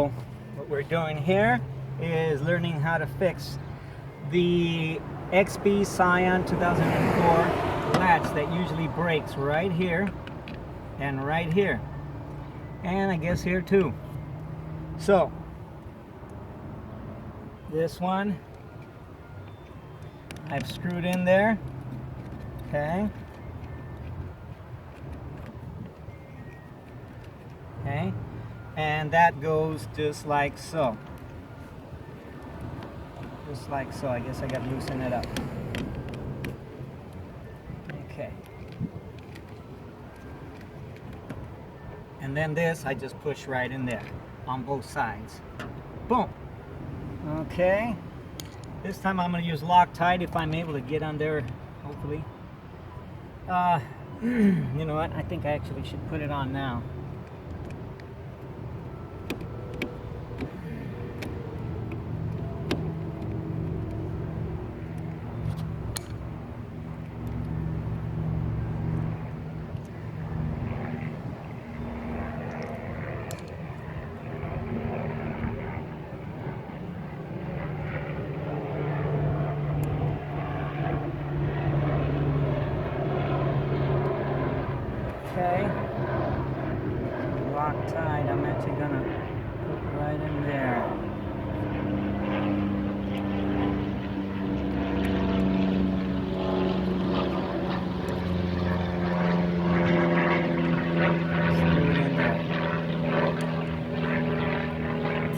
So what we're doing here is learning how to fix the XB Scion 2004 latch that usually breaks right here and right here, and I guess here too. So this one I've screwed in there, okay, and that goes just like so. Just like so. I guess I got to loosen it up. Okay. And then this, I just push right in there on both sides. Boom. Okay. This time I'm going to use Loctite if I'm able to get on there, hopefully. You know what? I think I actually should put it on now. Okay, Loctite, I'm actually gonna put right in there.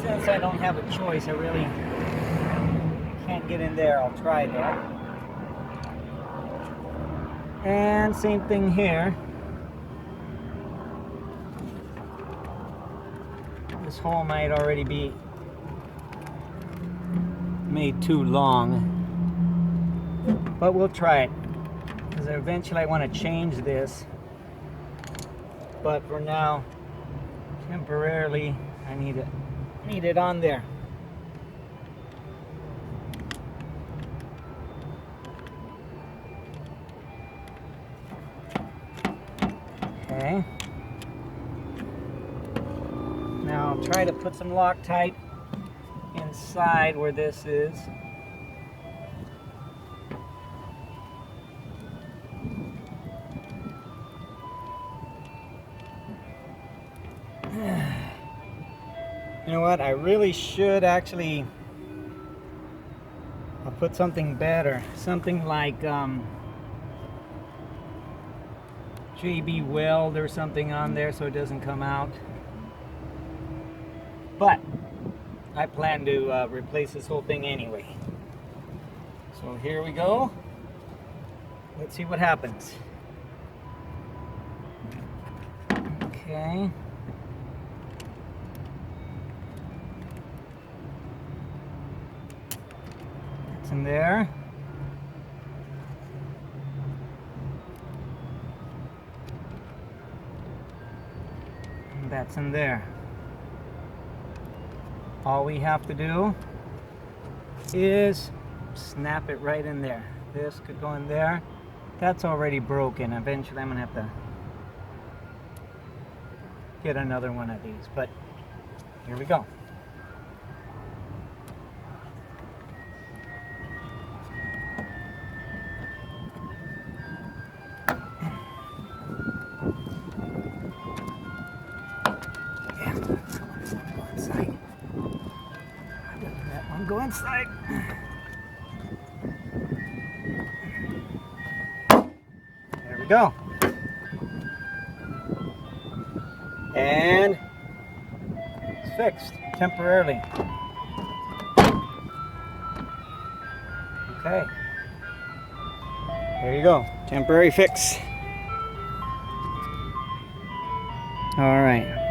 Since I don't have a choice, I really can't get in there. I'll try though. And same thing here. This hole might already be made too long, but we'll try it, because eventually I want to change this, but for now, temporarily, I need it on there. Okay. Now I'll try to put some Loctite inside where this is. You know what? I really should actually I'll put something better. Something like JB Weld or something on there so it doesn't come out. But I plan to replace this whole thing anyway. So here we go. Let's see what happens. Okay. That's in there. And that's in there. All we have to do is snap it right in there. This could go in there. That's already broken. Eventually I'm gonna have to get another one of these, but here we go. Go inside. There we go. And it's fixed temporarily. Okay. There you go. Temporary fix. All right.